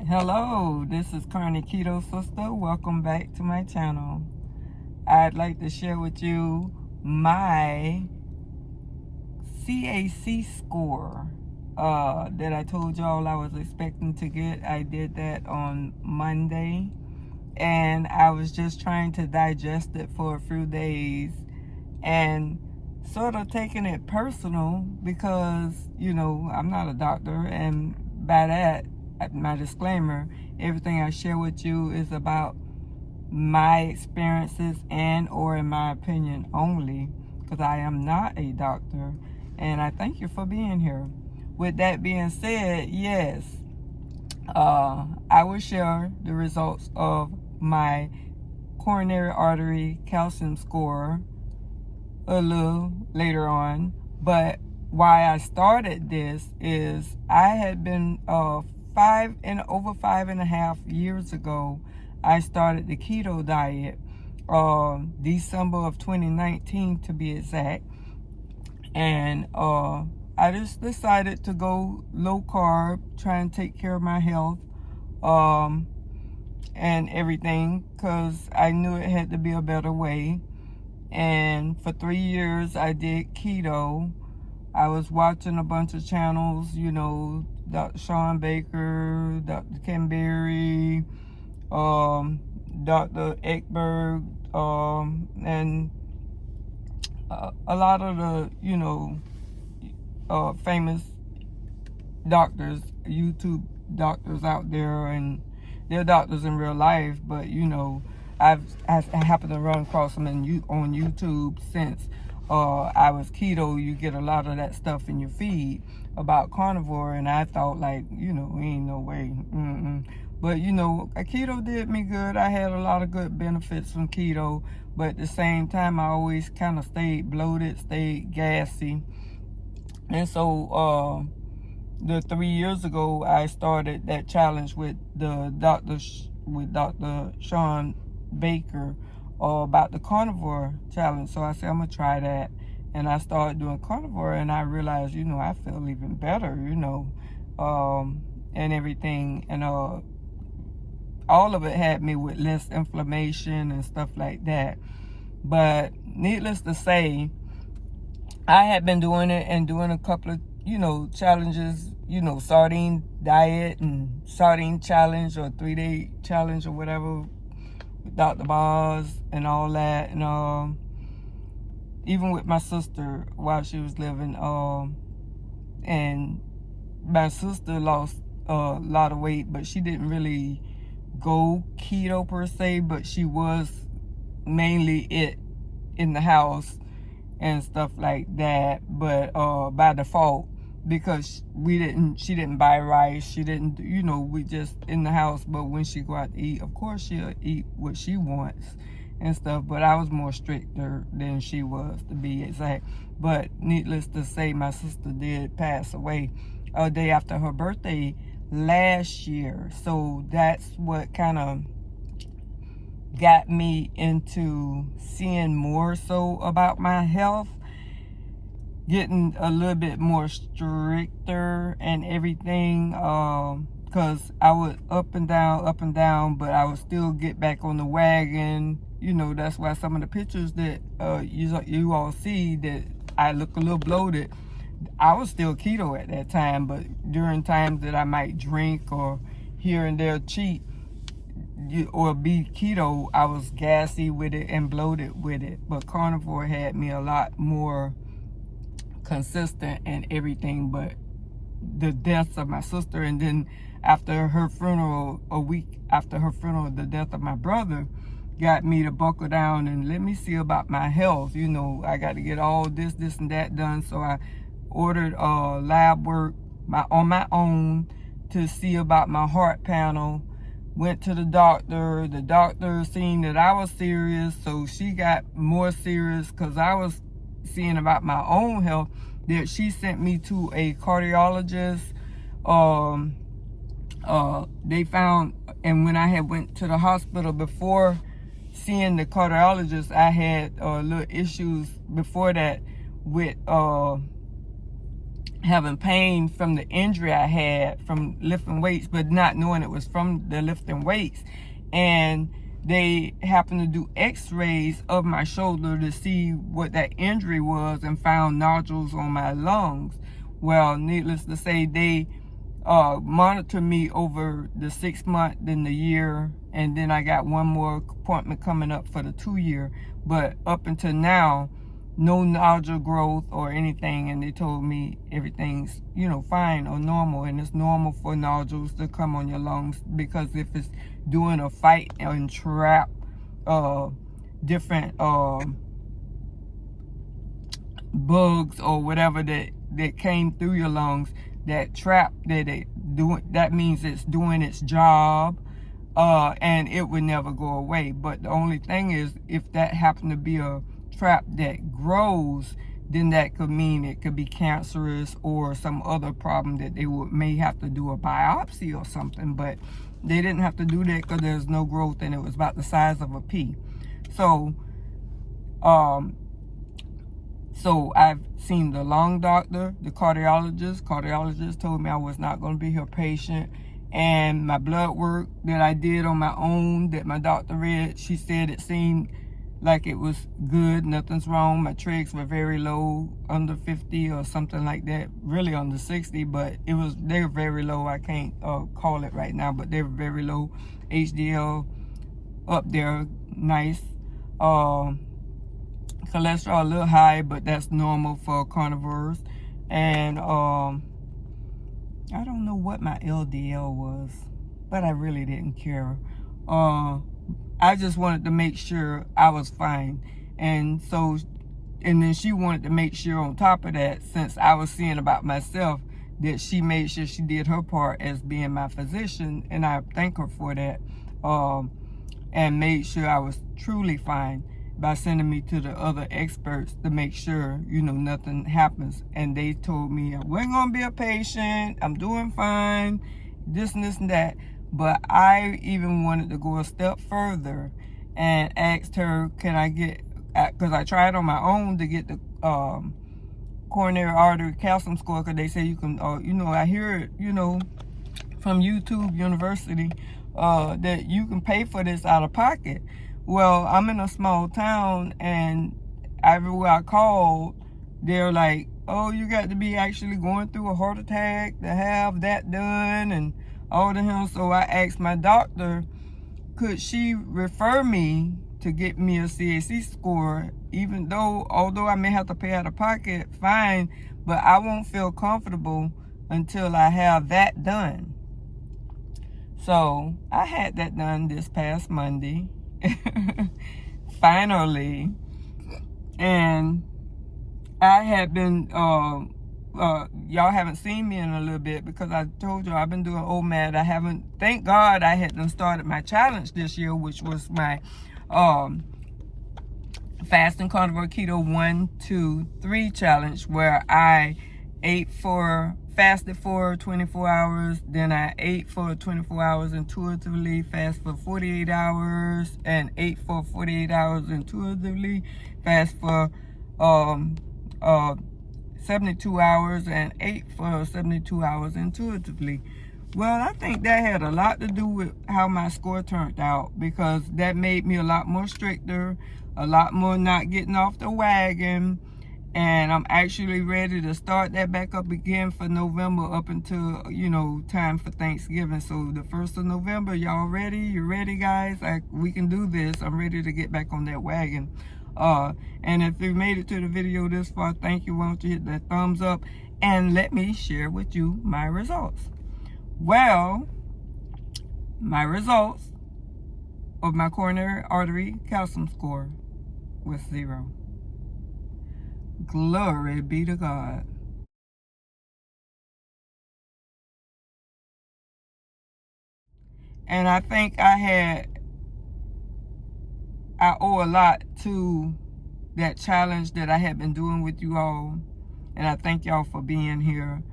Hello, this is carnivore-keto sister. Welcome back to my channel. I'd like to share with you my CAC score that I told y'all I was expecting to get. I did that on Monday, and I was just trying to digest it for a few days and sort of taking it personal because, I'm not a doctor, and by that, my disclaimer, everything I share with you is about my experiences and or in my opinion only, because I am not a doctor, and I thank you for being here. With that being said, yes, I will share the results of my coronary artery calcium score a little later on. But why I started this is I had been over 5.5 years ago, I started the keto diet, December of 2019 to be exact. And I just decided to go low carb, try and take care of my health and everything, because I knew it had to be a better way. And for 3 years I did keto. I was watching a bunch of channels, Dr. Sean Baker, Dr. Ken Berry, Dr. Ekberg, and a lot of the, famous doctors, YouTube doctors out there, and they're doctors in real life, but I happened to run across them on YouTube since I was keto. You get a lot of that stuff in your feed about carnivore, and I thought ain't no way. But keto did me good. I had a lot of good benefits from keto, but at the same time, I always kind of stayed bloated, stayed gassy, and so the 3 years ago, I started that challenge with Dr. Sean Baker about the carnivore challenge. So I said, I'm gonna try that, and I started doing carnivore, and I realized, I feel even better, and everything, and all of it had me with less inflammation and stuff like that. But needless to say, I had been doing it and doing a couple of challenges, sardine diet and sardine challenge or 3-day challenge or whatever, with Dr. Boz and all that, and even with my sister while she was living, and my sister lost a lot of weight, but she didn't really go keto per se, but she was mainly it in the house and stuff like that, but by default, because she didn't buy rice, she didn't, we just in the house. But when she go out to eat, of course she'll eat what she wants and stuff, but I was more stricter than she was, to be exact. But needless to say, my sister did pass away a day after her birthday last year, so that's what kind of got me into seeing more so about my health, getting a little bit more stricter and everything, because I was up and down, but I would still get back on the wagon. That's why some of the pictures that you all see that I look a little bloated, I was still keto at that time, but during times that I might drink or here and there cheat or be keto, I was gassy with it and bloated with it. But carnivore had me a lot more consistent and everything. But the death of my sister, and then after her funeral, a week after her funeral, the death of my brother got me to buckle down and let me see about my health. I got to get all this and that done, so I ordered lab work on my own to see about my heart panel. Went to the doctor seen that I was serious, so she got more serious because I was seeing about my own health, that she sent me to a cardiologist. They found, and when I had went to the hospital before seeing the cardiologist, I had little issues before that with having pain from the injury I had from lifting weights, but not knowing it was from the lifting weights. And they happened to do x-rays of my shoulder to see what that injury was and found nodules on my lungs. Well, needless to say, they monitored me over the 6 month, then the year, and then I got one more appointment coming up for the 2-year. But up until now, no nodule growth or anything, and they told me everything's, fine or normal. And it's normal for nodules to come on your lungs, because if it's doing a fight and trap different bugs or whatever that came through your lungs, that trap that it doing, that means it's doing its job, and it would never go away. But the only thing is, if that happened to be a trap that grows, then that could mean it could be cancerous or some other problem that they may have to do a biopsy or something. But they didn't have to do that because there's no growth, and it was about the size of a pea. So I've seen the lung doctor, the cardiologist. Cardiologist told me I was not going to be her patient. And my blood work that I did on my own, that my doctor read, she said it seemed like it was good, nothing's wrong. My trigs were very low, under 50 or something like that, really under 60, but they were very low. I can't call it right now, but they were very low. HDL up there, nice. Cholesterol a little high, but that's normal for carnivores. And I don't know what my LDL was, but I really didn't care. I just wanted to make sure I was fine. And then she wanted to make sure on top of that, since I was seeing about myself, that she made sure she did her part as being my physician, and I thank her for that, and made sure I was truly fine by sending me to the other experts to make sure, nothing happens. And they told me I wasn't going to be a patient, I'm doing fine, this and this and that. But I even wanted to go a step further and asked her, can I get, because I tried on my own to get the coronary artery calcium score, because they say you can, I hear it, from YouTube University, that you can pay for this out of pocket. Well, I'm in a small town, and everywhere I called, they're like, oh, you got to be actually going through a heart attack to have that done, and all the hell. So I asked my doctor, could she refer me to get me a CAC score, although I may have to pay out of pocket, fine, but I won't feel comfortable until I have that done. So I had that done this past Monday. Finally. And I had been y'all haven't seen me in a little bit, because I told you I've been doing OMAD. Thank God I hadn't started my challenge this year, which was my fasting carnivore keto 1, 2, 3 challenge, where I fasted for 24 hours, then I ate for 24 hours intuitively, fast for 48 hours, and ate for 48 hours intuitively, fast for 72 hours, and ate for 72 hours intuitively. Well, I think that had a lot to do with how my score turned out, because that made me a lot more stricter, a lot more not getting off the wagon. And I'm actually ready to start that back up again for November, up until, time for Thanksgiving. So the 1st of November, y'all ready? You ready, guys? We can do this. I'm ready to get back on that wagon. And if you made it to the video this far, thank you. Why don't you hit that thumbs up and let me share with you my results. Well, my results of my coronary artery calcium score was 0. Glory be to God. And I think I owe a lot to that challenge that I had been doing with you all. And I thank y'all for being here.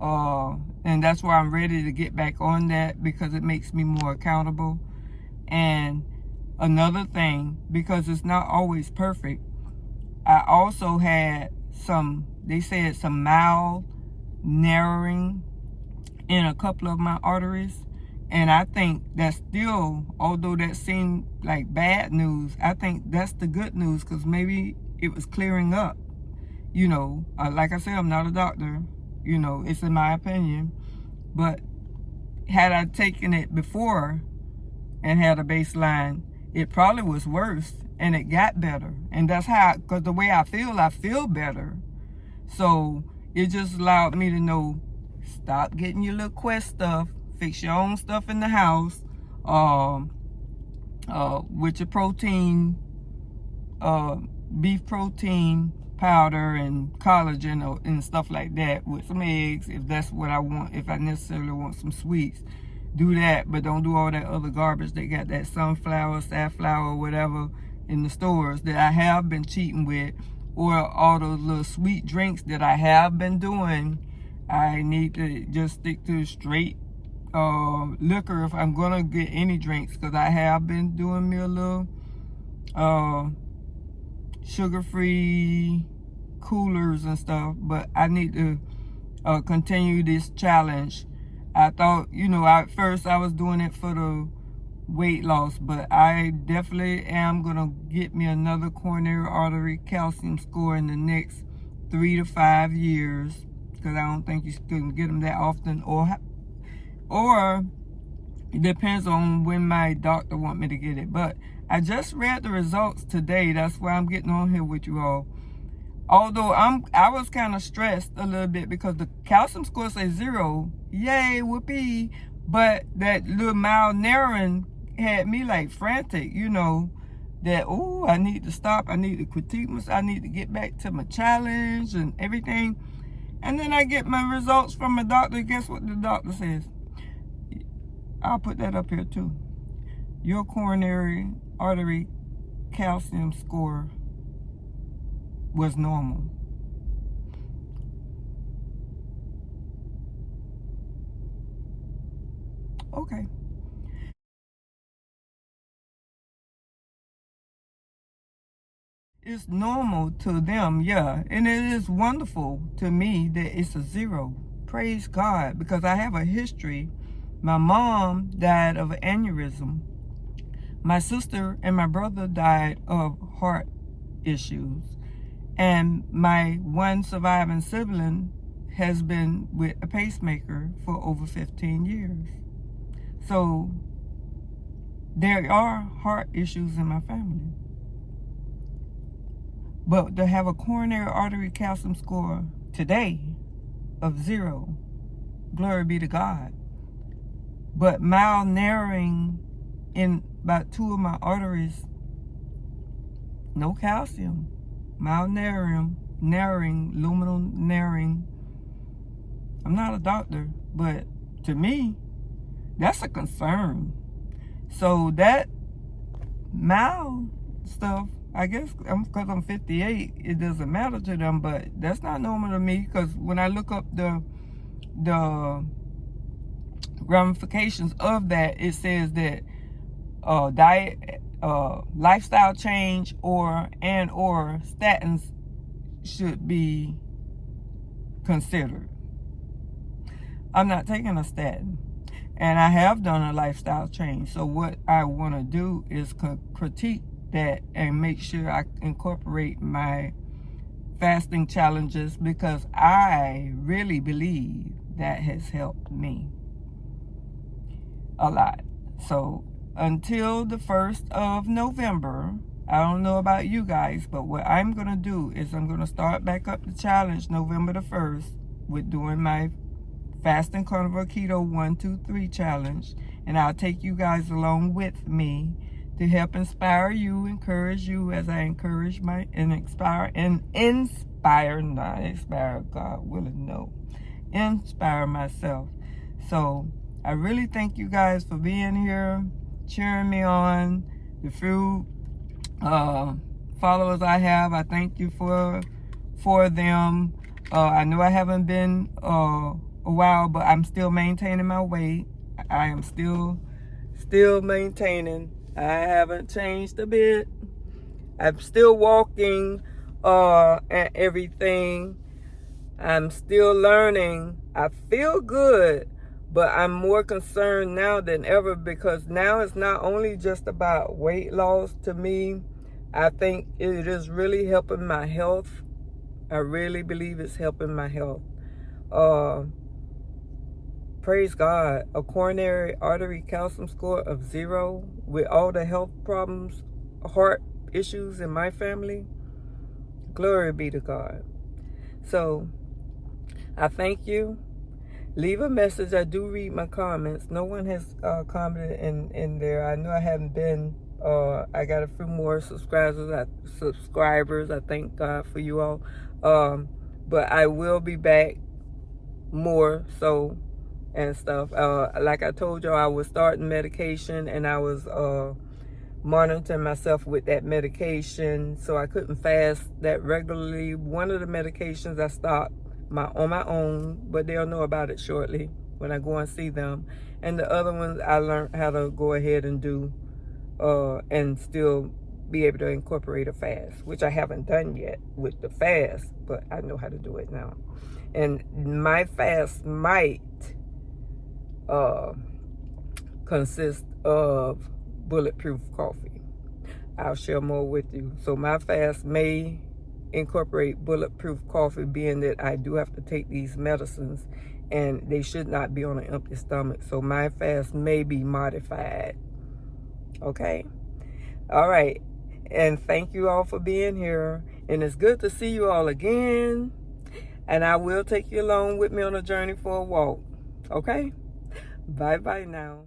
And that's why I'm ready to get back on that, because it makes me more accountable. And another thing, because it's not always perfect, I also had some mild narrowing in a couple of my arteries. And I think that's still, although that seemed like bad news, I think that's the good news, because maybe it was clearing up. Like I said, I'm not a doctor. It's in my opinion. But had I taken it before and had a baseline, it probably was worse, and it got better. And that's how, because the way I feel better. So it just allowed me to know, stop getting your little Quest stuff, fix your own stuff in the house, with your protein, beef protein powder and collagen and stuff like that, with some eggs, if that's what I want. If I necessarily want some sweets, do that, but don't do all that other garbage. They got that sunflower, safflower, whatever in the stores that I have been cheating with, or all those little sweet drinks that I have been doing. I need to just stick to straight liquor if I'm gonna get any drinks, because I have been doing me a little sugar-free coolers and stuff, but I need to continue this challenge. I thought, at first I was doing it for the weight loss, but I definitely am gonna get me another coronary artery calcium score in the next 3 to 5 years, because I don't think you can get them that often, or it depends on when my doctor want me to get it. But I just read the results today. That's why I'm getting on here with you all. Although I was kind of stressed a little bit, because the calcium score says 0. Yay, whoopee. But that little mild narrowing had me like frantic, that, I need to stop. I need to critique myself. I need to get back to my challenge and everything. And then I get my results from my doctor. Guess what the doctor says? I'll put that up here too. Your coronary artery calcium score was normal. Okay. It's normal to them, yeah. And it is wonderful to me that it's a 0. Praise God, because I have a history. My mom died of an aneurysm. My sister and my brother died of heart issues. And my one surviving sibling has been with a pacemaker for over 15 years. So there are heart issues in my family. But to have a coronary artery calcium score today of 0, glory be to God. But mild narrowing in about 2 of my arteries, no calcium. Mild narrowing, luminal narrowing. I'm not a doctor, but to me, that's a concern. So that mild stuff, I guess because I'm 58, it doesn't matter to them, but that's not normal to me, because when I look up the ramifications of that, it says that diet, lifestyle change, or statins should be considered. I'm not taking a statin, and I have done a lifestyle change. So what I want to do is critique that and make sure I incorporate my fasting challenges, because I really believe that has helped me a lot. So until the 1st of November, I don't know about you guys, but what I'm going to do is I'm going to start back up the challenge November the 1st with doing my fasting carnivore-keto 1, 2, 3 challenge. And I'll take you guys along with me to help inspire you, encourage you, as I encourage not inspire, God willing, no, inspire myself. So I really thank you guys for being here, cheering me on. The few followers I have, I thank you for them. I know I haven't been a while, but I'm still maintaining my weight. I am still maintaining. I haven't changed a bit. I'm still walking and everything. I'm still learning. I feel good, but I'm more concerned now than ever, because now it's not only just about weight loss to me. I think it is really helping my health. I really believe it's helping my health. Praise God. A coronary artery calcium score of 0 with all the health problems, heart issues in my family. Glory be to God. So I thank you. Leave a message. I do read my comments. No one has commented in there. I know I haven't been. I got a few more subscribers. I thank God for you all. But I will be back more so and stuff. Like I told y'all, I was starting medication, and I was monitoring myself with that medication, so I couldn't fast that regularly. One of the medications I stopped on my own, but they'll know about it shortly when I go and see them. And the other ones I learned how to go ahead and do and still be able to incorporate a fast, which I haven't done yet with the fast, but I know how to do it now. And my fast might consist of bulletproof coffee. I'll share more with you. So my fast may incorporate bulletproof coffee, being that I do have to take these medicines and they should not be on an empty stomach. So my fast may be modified. Okay? All right. And thank you all for being here. And it's good to see you all again. And I will take you along with me on a journey for a walk. Okay? Bye-bye now.